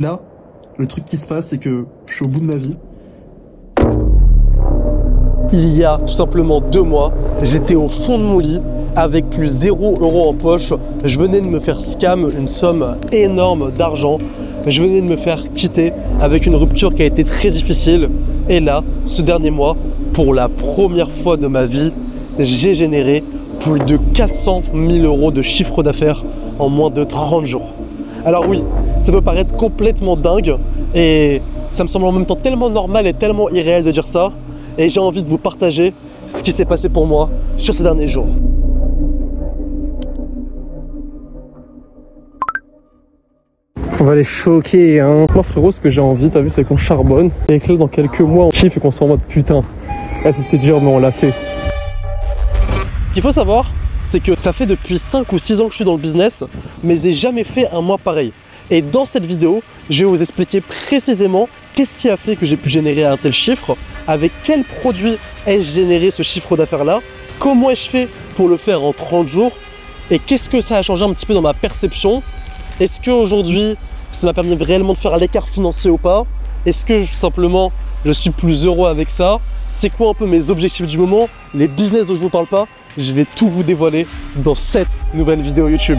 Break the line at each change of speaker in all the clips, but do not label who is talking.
Là, le truc qui se passe, c'est que je suis au bout de ma vie.
Il y a tout simplement 2 mois, j'étais au fond de mon lit avec plus 0 € en poche. Je venais de me faire scam une somme énorme d'argent. Je venais de me faire quitter avec une rupture qui a été très difficile. Et là, ce dernier mois, pour la première fois de ma vie, j'ai généré plus de 400 000 € de chiffre d'affaires en moins de 30 jours. Alors oui, ça peut paraître complètement dingue et ça me semble en même temps tellement normal et tellement irréel de dire ça. Et j'ai envie de vous partager ce qui s'est passé pour moi sur ces derniers jours. On va les choquer, hein. Moi frérot, ce que j'ai envie, t'as vu, c'est qu'on charbonne. Et que là, dans quelques mois, on kiffe et qu'on soit en mode putain. Ouais, c'était dur, mais on l'a fait. Ce qu'il faut savoir, c'est que ça fait depuis 5 ou 6 ans que je suis dans le business, mais j'ai jamais fait un mois pareil. Et dans cette vidéo, je vais vous expliquer précisément qu'est-ce qui a fait que j'ai pu générer un tel chiffre, avec quel produit ai-je généré ce chiffre d'affaires-là, comment ai-je fait pour le faire en 30 jours, et qu'est-ce que ça a changé un petit peu dans ma perception. Est-ce qu'aujourd'hui, ça m'a permis réellement de faire l'écart financier ou pas? Est-ce que simplement, je suis plus heureux avec ça? C'est quoi un peu mes objectifs du moment? Les business dont je ne vous parle pas? Je vais tout vous dévoiler dans cette nouvelle vidéo YouTube.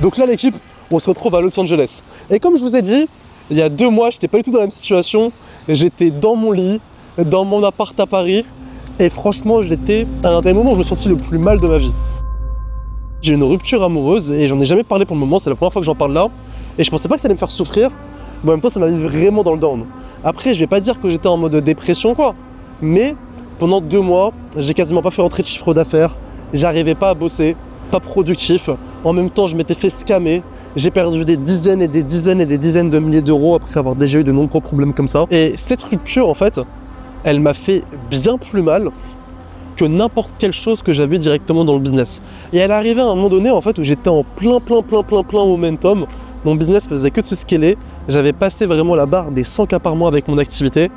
Donc là l'équipe, on se retrouve à Los Angeles. Et comme je vous ai dit, il y a 2 mois, je n'étais pas du tout dans la même situation. J'étais dans mon lit, dans mon appart à Paris. Et franchement, j'étais à un des moments où je me sentis le plus mal de ma vie. J'ai une rupture amoureuse et j'en ai jamais parlé pour le moment. C'est la première fois que j'en parle là. Et je pensais pas que ça allait me faire souffrir. Mais en même temps, ça m'a mis vraiment dans le down. Après, je vais pas dire que j'étais en mode dépression quoi. Mais pendant 2 mois, j'ai quasiment pas fait rentrer de chiffre d'affaires. J'arrivais pas à bosser, pas productif. En même temps, je m'étais fait scammer. J'ai perdu des dizaines et des dizaines et des dizaines de milliers d'euros après avoir déjà eu de nombreux problèmes comme ça. Et cette rupture, en fait, elle m'a fait bien plus mal que n'importe quelle chose que j'avais directement dans le business. Et elle est arrivée à un moment donné, en fait, où j'étais en plein momentum. Mon business faisait que de se scaler. J'avais passé vraiment la barre des 100 K par mois avec mon activité.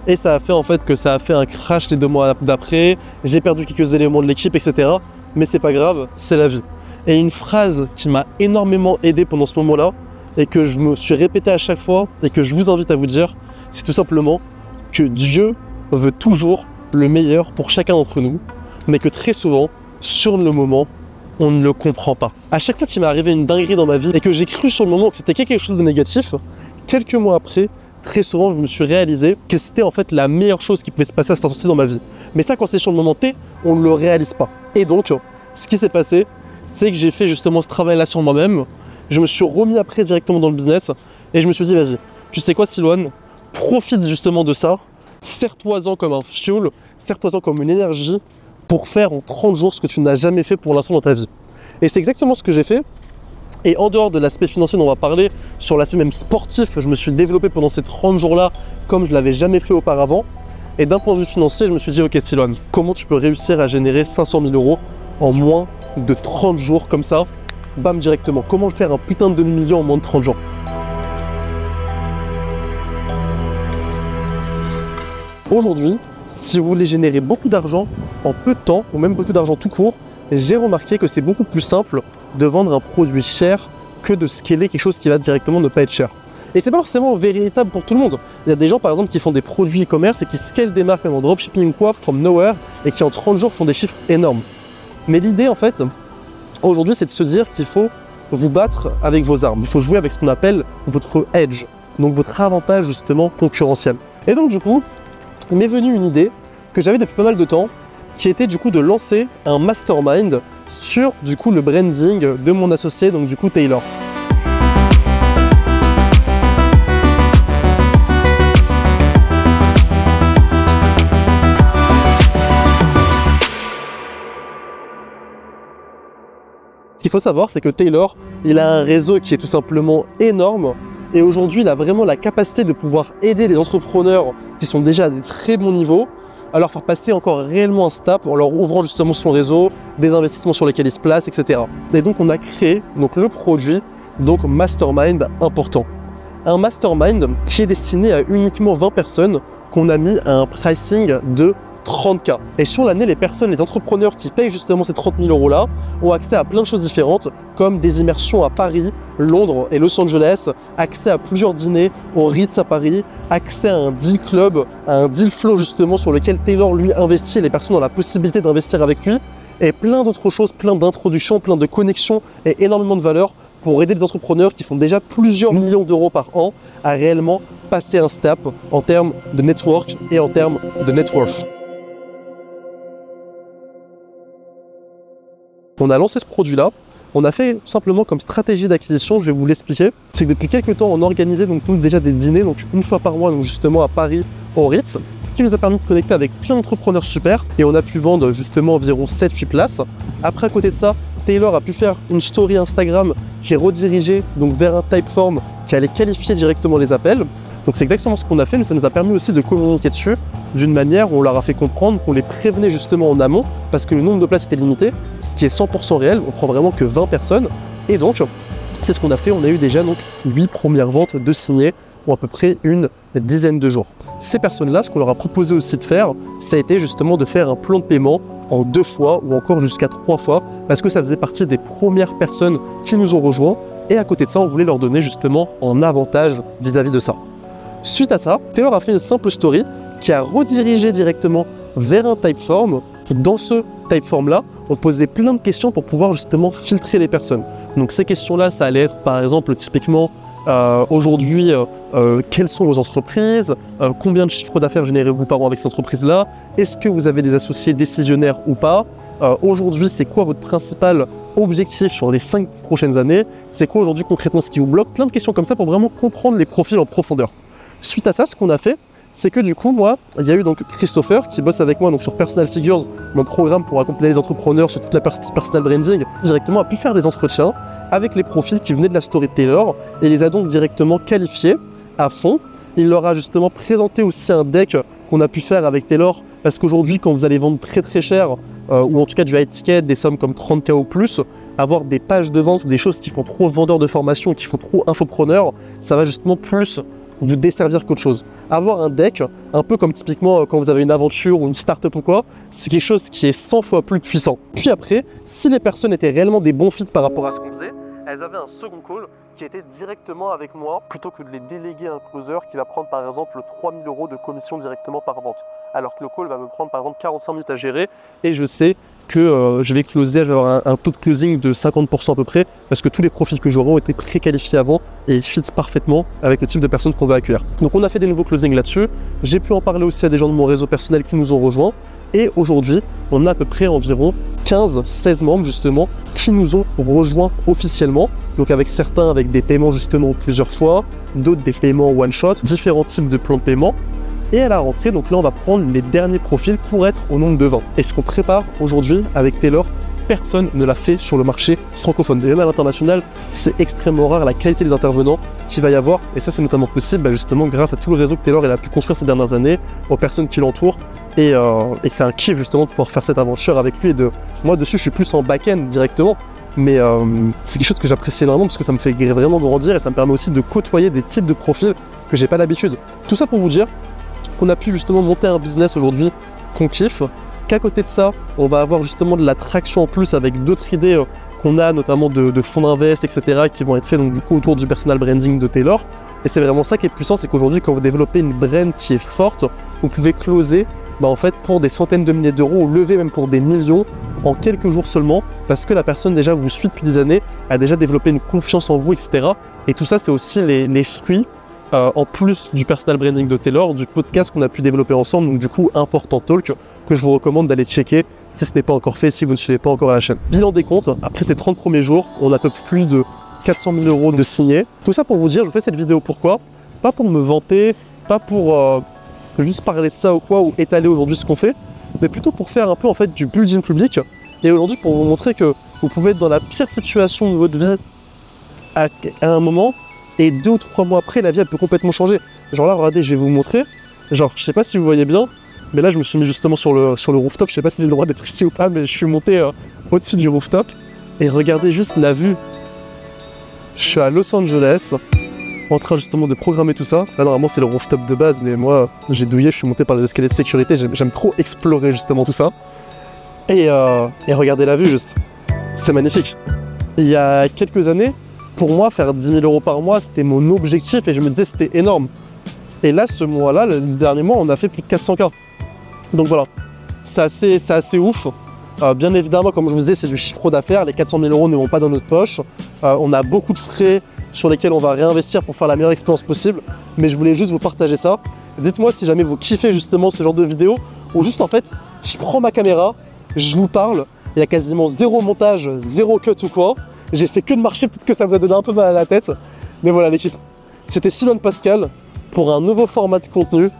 Et ça a fait en fait que ça a fait un crash les 2 mois d'après. J'ai perdu quelques éléments de l'équipe, etc. Mais c'est pas grave, c'est la vie. Et une phrase qui m'a énormément aidé pendant ce moment-là, et que je me suis répété à chaque fois, et que je vous invite à vous dire, c'est tout simplement que Dieu veut toujours le meilleur pour chacun d'entre nous, mais que très souvent, sur le moment, on ne le comprend pas. À chaque fois qu'il m'est arrivé une dinguerie dans ma vie, et que j'ai cru sur le moment que c'était quelque chose de négatif, quelques mois après, très souvent, je me suis réalisé que c'était en fait la meilleure chose qui pouvait se passer à cet instant dans ma vie. Mais ça, quand c'est sur le moment T, on ne le réalise pas. Et donc, ce qui s'est passé, c'est que j'ai fait justement ce travail-là sur moi-même. Je me suis remis après directement dans le business et je me suis dit, vas-y, tu sais quoi, Silouane, profite justement de ça, sers-toi-en comme un fuel, sers-toi-en comme une énergie pour faire en 30 jours ce que tu n'as jamais fait pour l'instant dans ta vie. Et c'est exactement ce que j'ai fait. Et en dehors de l'aspect financier dont on va parler, sur l'aspect même sportif, je me suis développé pendant ces 30 jours-là comme je ne l'avais jamais fait auparavant. Et d'un point de vue financier, je me suis dit, ok Silouane, comment tu peux réussir à générer 500 000 € en moins de 30 jours comme ça, bam, directement. Comment faire un putain de demi-million en moins de 30 jours? Aujourd'hui, si vous voulez générer beaucoup d'argent en peu de temps, ou même beaucoup d'argent tout court, j'ai remarqué que c'est beaucoup plus simple de vendre un produit cher que de scaler quelque chose qui va directement ne pas être cher. Et c'est pas forcément véritable pour tout le monde. Il y a des gens par exemple qui font des produits e-commerce et qui scalent des marques même en dropshipping quoi, from nowhere, et qui en 30 jours font des chiffres énormes. Mais l'idée en fait, aujourd'hui, c'est de se dire qu'il faut vous battre avec vos armes. Il faut jouer avec ce qu'on appelle votre edge, donc votre avantage justement concurrentiel. Et donc du coup, il m'est venu une idée que j'avais depuis pas mal de temps, qui était du coup de lancer un mastermind sur du coup le branding de mon associé, donc du coup Taylor. Ce qu'il faut savoir, c'est que Taylor, il a un réseau qui est tout simplement énorme et aujourd'hui, il a vraiment la capacité de pouvoir aider les entrepreneurs qui sont déjà à des très bons niveaux à leur faire passer encore réellement un step en leur ouvrant justement son réseau, des investissements sur lesquels ils se placent, etc. Et donc, on a créé donc, le produit donc Mastermind Important. Un mastermind qui est destiné à uniquement 20 personnes qu'on a mis à un pricing de 30K. Et sur l'année, les entrepreneurs qui payent justement ces 30 000 € là ont accès à plein de choses différentes, comme des immersions à Paris, Londres et Los Angeles, accès à plusieurs dîners au Ritz à Paris, accès à un deal club, à un deal flow justement sur lequel Taylor lui investit, les personnes ont la possibilité d'investir avec lui, et plein d'autres choses, plein d'introductions, plein de connexions et énormément de valeur pour aider des entrepreneurs qui font déjà plusieurs millions d'euros par an à réellement passer un step en termes de network et en termes de net worth. On a lancé ce produit-là. On a fait simplement comme stratégie d'acquisition, je vais vous l'expliquer, c'est que depuis quelques temps on organisait donc nous déjà des dîners, donc une fois par mois donc justement à Paris au Ritz, ce qui nous a permis de connecter avec plein d'entrepreneurs super et on a pu vendre justement environ 7-8 places. Après à côté de ça, Taylor a pu faire une story Instagram qui est redirigée donc vers un Typeform qui allait qualifier directement les appels. Donc c'est exactement ce qu'on a fait, mais ça nous a permis aussi de communiquer dessus d'une manière où on leur a fait comprendre qu'on les prévenait justement en amont parce que le nombre de places était limité, ce qui est 100% réel, on prend vraiment que 20 personnes. Et donc, c'est ce qu'on a fait, on a eu déjà donc 8 premières ventes de signés en à peu près une dizaine de jours. Ces personnes-là, ce qu'on leur a proposé aussi de faire, ça a été justement de faire un plan de paiement en 2 fois ou encore jusqu'à 3 fois parce que ça faisait partie des premières personnes qui nous ont rejoints et à côté de ça, on voulait leur donner justement un avantage vis-à-vis de ça. Suite à ça, Taylor a fait une simple story qui a redirigé directement vers un Typeform. Dans ce Typeform-là, on posait plein de questions pour pouvoir justement filtrer les personnes. Donc ces questions-là, ça allait être par exemple typiquement aujourd'hui, quelles sont vos entreprises, combien de chiffres d'affaires générez-vous par an avec cette entreprise-là, est-ce que vous avez des associés décisionnaires ou pas, aujourd'hui c'est quoi votre principal objectif sur les 5 prochaines années, c'est quoi aujourd'hui concrètement ce qui vous bloque, plein de questions comme ça pour vraiment comprendre les profils en profondeur. Suite à ça, ce qu'on a fait, c'est que du coup, moi, il y a eu donc Christopher qui bosse avec moi donc sur Personal Figures, mon programme pour accompagner les entrepreneurs sur toute la partie personal branding, directement a pu faire des entretiens avec les profils qui venaient de la story de Taylor et les a donc directement qualifiés à fond. Il leur a justement présenté aussi un deck qu'on a pu faire avec Taylor parce qu'aujourd'hui, quand vous allez vendre très très cher, ou en tout cas du high ticket, des sommes comme 30K ou plus, avoir des pages de vente ou des choses qui font trop vendeurs de formation, qui font trop infopreneurs, ça va justement plus vous desservir qu'autre chose. Avoir un deck, un peu comme typiquement quand vous avez une aventure ou une start-up ou quoi, c'est quelque chose qui est 100 fois plus puissant. Puis après, si les personnes étaient réellement des bons fits par rapport à ce qu'on faisait, elles avaient un second call qui était directement avec moi, plutôt que de les déléguer à un closer qui va prendre par exemple 3 000 € de commission directement par vente. Alors que le call va me prendre par exemple 45 minutes à gérer et je sais que je vais closer, je vais avoir un taux de closing de 50% à peu près parce que tous les profils que j'aurai ont été préqualifiés avant et ils fit parfaitement avec le type de personnes qu'on va accueillir. Donc on a fait des nouveaux closings là-dessus, j'ai pu en parler aussi à des gens de mon réseau personnel qui nous ont rejoints et aujourd'hui on a à peu près environ 15-16 membres justement qui nous ont rejoints officiellement, donc avec certains avec des paiements justement plusieurs fois, d'autres des paiements one shot, différents types de plans de paiement. Et à la rentrée, donc là on va prendre les derniers profils pour être au nombre de 20. Et ce qu'on prépare aujourd'hui avec Taylor, personne ne l'a fait sur le marché francophone. Et même à l'international, c'est extrêmement rare la qualité des intervenants qu'il va y avoir. Et ça c'est notamment possible justement grâce à tout le réseau que Taylor a pu construire ces dernières années, aux personnes qui l'entourent. Et c'est un kiff justement de pouvoir faire cette aventure avec lui. Moi dessus je suis plus en back-end directement. Mais c'est quelque chose que j'apprécie énormément parce que ça me fait vraiment grandir et ça me permet aussi de côtoyer des types de profils que j'ai pas l'habitude. Tout ça pour vous dire qu'on a pu justement monter un business aujourd'hui qu'on kiffe, qu'à côté de ça, on va avoir justement de la traction en plus avec d'autres idées qu'on a, notamment de fonds d'invest, etc., qui vont être faits donc du coup autour du personal branding de Taylor. Et c'est vraiment ça qui est puissant, c'est qu'aujourd'hui, quand vous développez une brand qui est forte, vous pouvez closer en fait pour des centaines de milliers d'euros ou lever même pour des millions en quelques jours seulement, parce que la personne déjà vous suit depuis des années, a déjà développé une confiance en vous, etc. Et tout ça, c'est aussi les fruits en plus du personal branding de Taylor, du podcast qu'on a pu développer ensemble, donc du coup Important Talk, que je vous recommande d'aller checker si ce n'est pas encore fait, si vous ne suivez pas encore la chaîne. Bilan des comptes, après ces 30 premiers jours, on a un peu plus de 400 000 € de signés. Tout ça pour vous dire, je vous fais cette vidéo pourquoi? Pas pour me vanter, pas pour juste parler de ça ou quoi, ou étaler aujourd'hui ce qu'on fait, mais plutôt pour faire un peu en fait du building public, et aujourd'hui pour vous montrer que vous pouvez être dans la pire situation de votre vie à un moment, et 2 ou 3 mois après, la vie elle peut complètement changer. Genre là, regardez, je vais vous montrer. Genre, je sais pas si vous voyez bien, mais là, je me suis mis justement sur le rooftop. Je sais pas si j'ai le droit d'être ici ou pas, mais je suis monté au-dessus du rooftop. Et regardez juste la vue. Je suis à Los Angeles. en train justement de programmer tout ça. Là normalement c'est le rooftop de base, mais moi j'ai douillé, je suis monté par les escaliers de sécurité, j'aime trop explorer justement tout ça. Et regardez la vue juste, c'est magnifique. Il y a quelques années, pour moi faire 10 000 € par mois c'était mon objectif et je me disais c'était énorme. Et là ce mois-là, le dernier mois on a fait plus de 400K. Donc voilà, c'est assez ouf. Bien évidemment, comme je vous disais, c'est du chiffre d'affaires, les 400 000 € ne vont pas dans notre poche. On a beaucoup de frais sur lesquels on va réinvestir pour faire la meilleure expérience possible. Mais je voulais juste vous partager ça. Dites-moi si jamais vous kiffez justement ce genre de vidéo, ou juste en fait, je prends ma caméra, je vous parle, il y a quasiment zéro montage, zéro cut ou quoi. J'ai fait que de marcher, peut-être que ça vous a donné un peu mal à la tête. Mais voilà l'équipe, c'était Sylvain Pascal pour un nouveau format de contenu.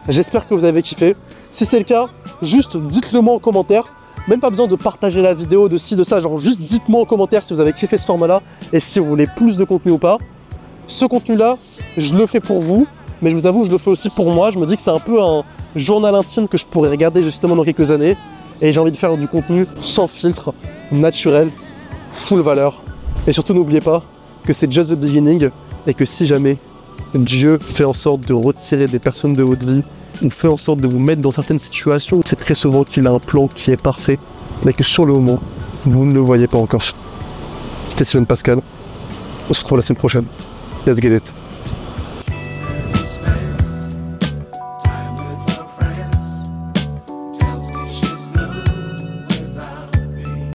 J'espère que vous avez kiffé. Si c'est le cas, juste dites-le moi en commentaire. Même pas besoin de partager la vidéo, de ci, de ça, genre juste dites-moi en commentaire si vous avez kiffé ce format-là et si vous voulez plus de contenu ou pas. Ce contenu-là, je le fais pour vous, mais je vous avoue, je le fais aussi pour moi. Je me dis que c'est un peu un journal intime que je pourrais regarder justement dans quelques années. Et j'ai envie de faire du contenu sans filtre, naturel, full valeur. Et surtout, n'oubliez pas que c'est just the beginning et que si jamais Dieu fait en sorte de retirer des personnes de votre vie ou fait en sorte de vous mettre dans certaines situations, c'est très souvent qu'il a un plan qui est parfait, mais que sur le moment, vous ne le voyez pas encore. C'était Sylvain Pascal. On se retrouve la semaine prochaine. Let's get it.